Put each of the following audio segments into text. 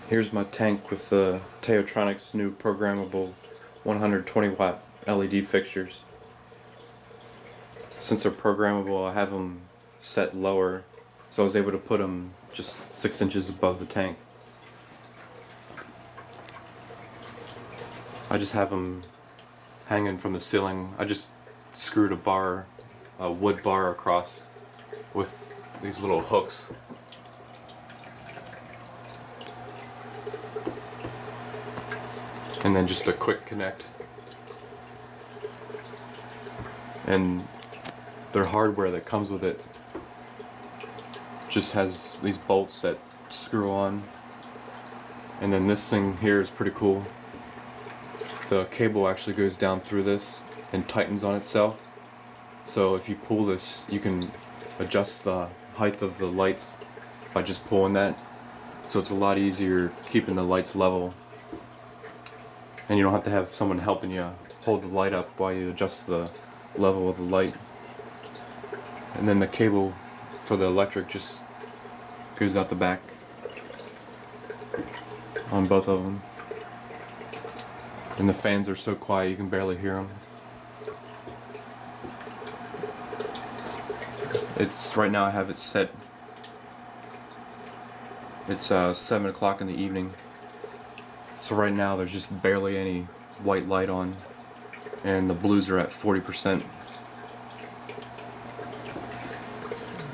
Here's my tank with the Taotronics new programmable 120 watt LED fixtures. Since they're programmable, I have them set lower, so I was able to put them just 6 inches above the tank. I just have them hanging from the ceiling. I just screwed a wood bar across with these little hooks. And then just a quick connect. And their hardware that comes with it just has these bolts that screw on. And then this thing here is pretty cool. The cable actually goes down through this and tightens on itself. So if you pull this, you can adjust the height of the lights by just pulling that. So it's a lot easier keeping the lights level. And you don't have to have someone helping you hold the light up while you adjust the level of the light. And then the cable for the electric just goes out the back on both of them. And the fans are so quiet you can barely hear them. Right now I have it set. It's 7 o'clock in the evening. So right now there's just barely any white light on, and the blues are at 40%.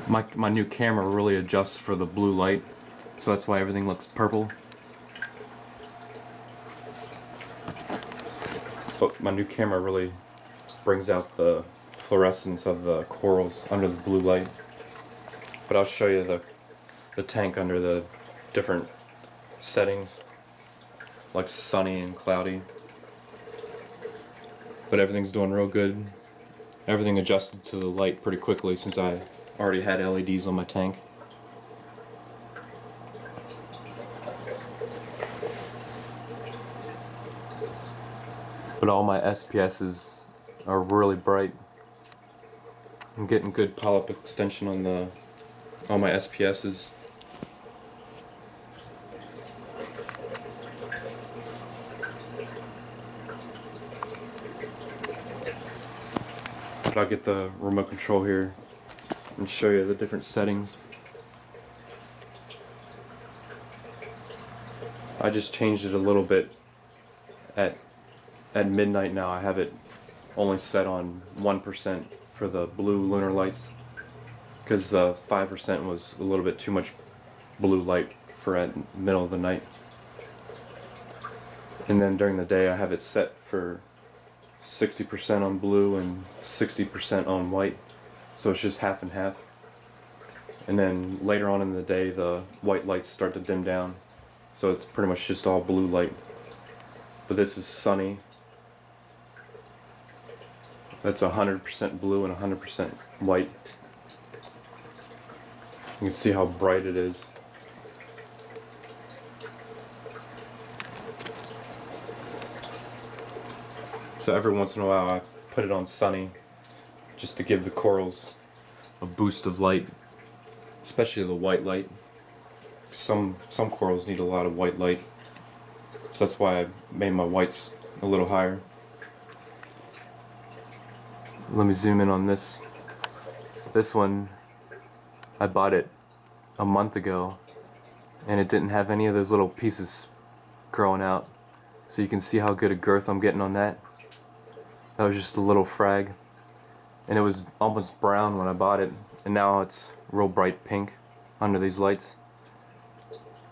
My new camera really adjusts for the blue light, so that's why everything looks purple. But my new camera really brings out the fluorescence of the corals under the blue light. But I'll show you the tank under the different settings, like sunny and cloudy. But everything's doing real good. Everything adjusted to the light pretty quickly since I already had LEDs on my tank. But all my SPSs are really bright. I'm getting good polyp extension on all my SPSs. But I'll get the remote control here and show you the different settings. I just changed it a little bit at midnight now. I have it only set on 1% for the blue lunar lights because the 5% was a little bit too much blue light for at middle of the night. And then during the day I have it set for 60% on blue and 60% on white, so it's just half and half. And then later on in the day the white lights start to dim down, so it's pretty much just all blue light. But this is sunny. That's 100% blue and 100% white. You can see how bright it is. So every once in a while I put it on sunny just to give the corals a boost of light, especially the white light. Some corals need a lot of white light, so that's why I made my whites a little higher. Let me zoom in on this. This one, I bought it a month ago and it didn't have any of those little pieces growing out, so you can see how good a girth I'm getting on that. That was just a little frag, and it was almost brown when I bought it, and now it's real bright pink under these lights.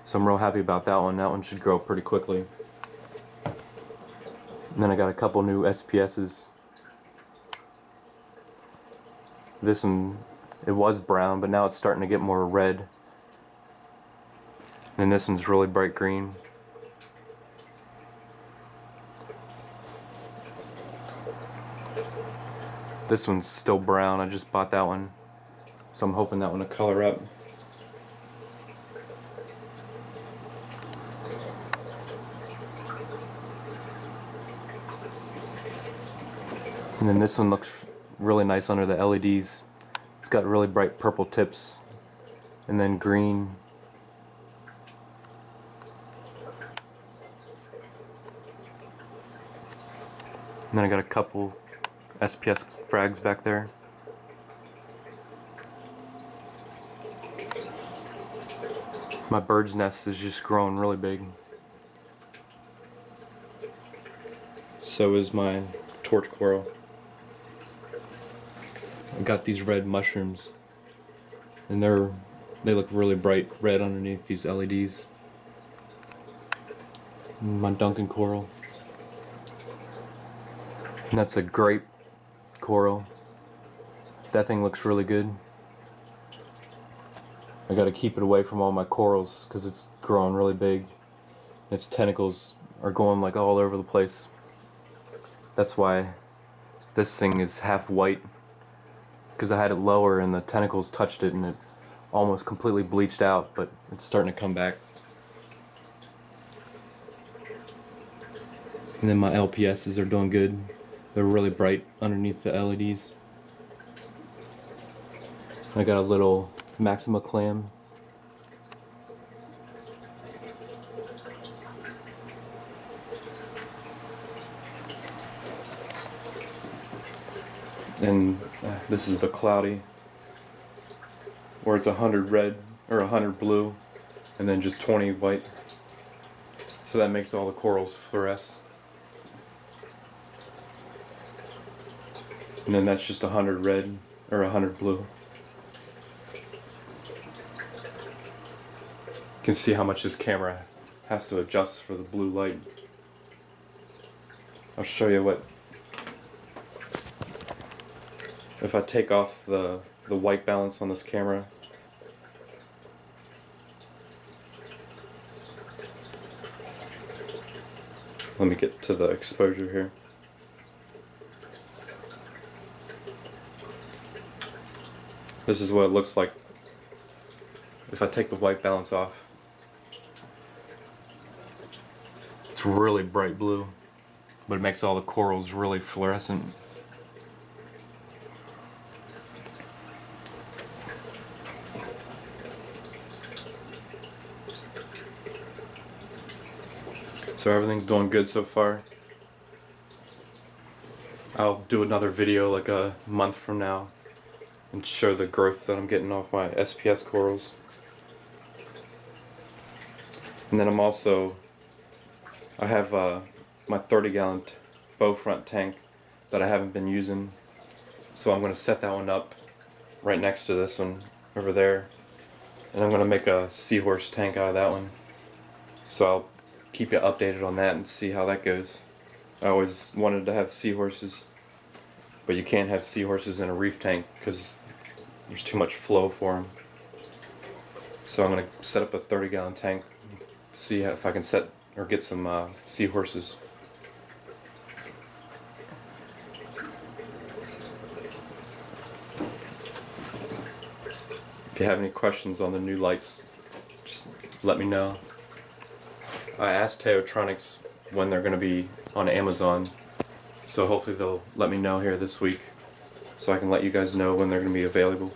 So I'm real happy about that one. That one should grow pretty quickly. And then I got a couple new SPSs. This one, it was brown, but now it's starting to get more red. And this one's really bright green. This one's still brown. I just bought that one, so I'm hoping that one will color up. And then this one looks really nice under the LEDs. It's got really bright purple tips and then green And then I got a couple SPS frags back there. My bird's nest is just growing really big. So is my torch coral. I got these red mushrooms, and they look really bright red underneath these LEDs. My Duncan coral. And that's a grape coral. That thing looks really good. I gotta keep it away from all my corals because it's growing really big. Its tentacles are going like all over the place. That's why this thing is half white, because I had it lower and the tentacles touched it and it almost completely bleached out, but it's starting to come back. And then my LPSs are doing good. They're really bright underneath the LEDs. I got a little Maxima clam. And this is the cloudy, where it's 100 red or 100 blue and then just 20 white. So that makes all the corals fluoresce. And then that's just 100 red or 100 blue. You can see how much this camera has to adjust for the blue light. I'll show you what, if I take off the white balance on this camera, let me get to the exposure here. This is what it looks like if I take the white balance off. It's really bright blue, but it makes all the corals really fluorescent. So everything's doing good so far. I'll do another video like a month from now and show the growth that I'm getting off my SPS corals. And then I have my 30-gallon bow front tank that I haven't been using, so I'm going to set that one up right next to this one over there, and I'm going to make a seahorse tank out of that one. So I'll keep you updated on that and see how that goes. I always wanted to have seahorses, but you can't have seahorses in a reef tank because there's too much flow for them. So I'm going to set up a 30-gallon tank, see if I can get some seahorses. If you have any questions on the new lights, just let me know. I asked Taotronics when they're going to be on Amazon, so hopefully they'll let me know here this week so I can let you guys know when they're going to be available.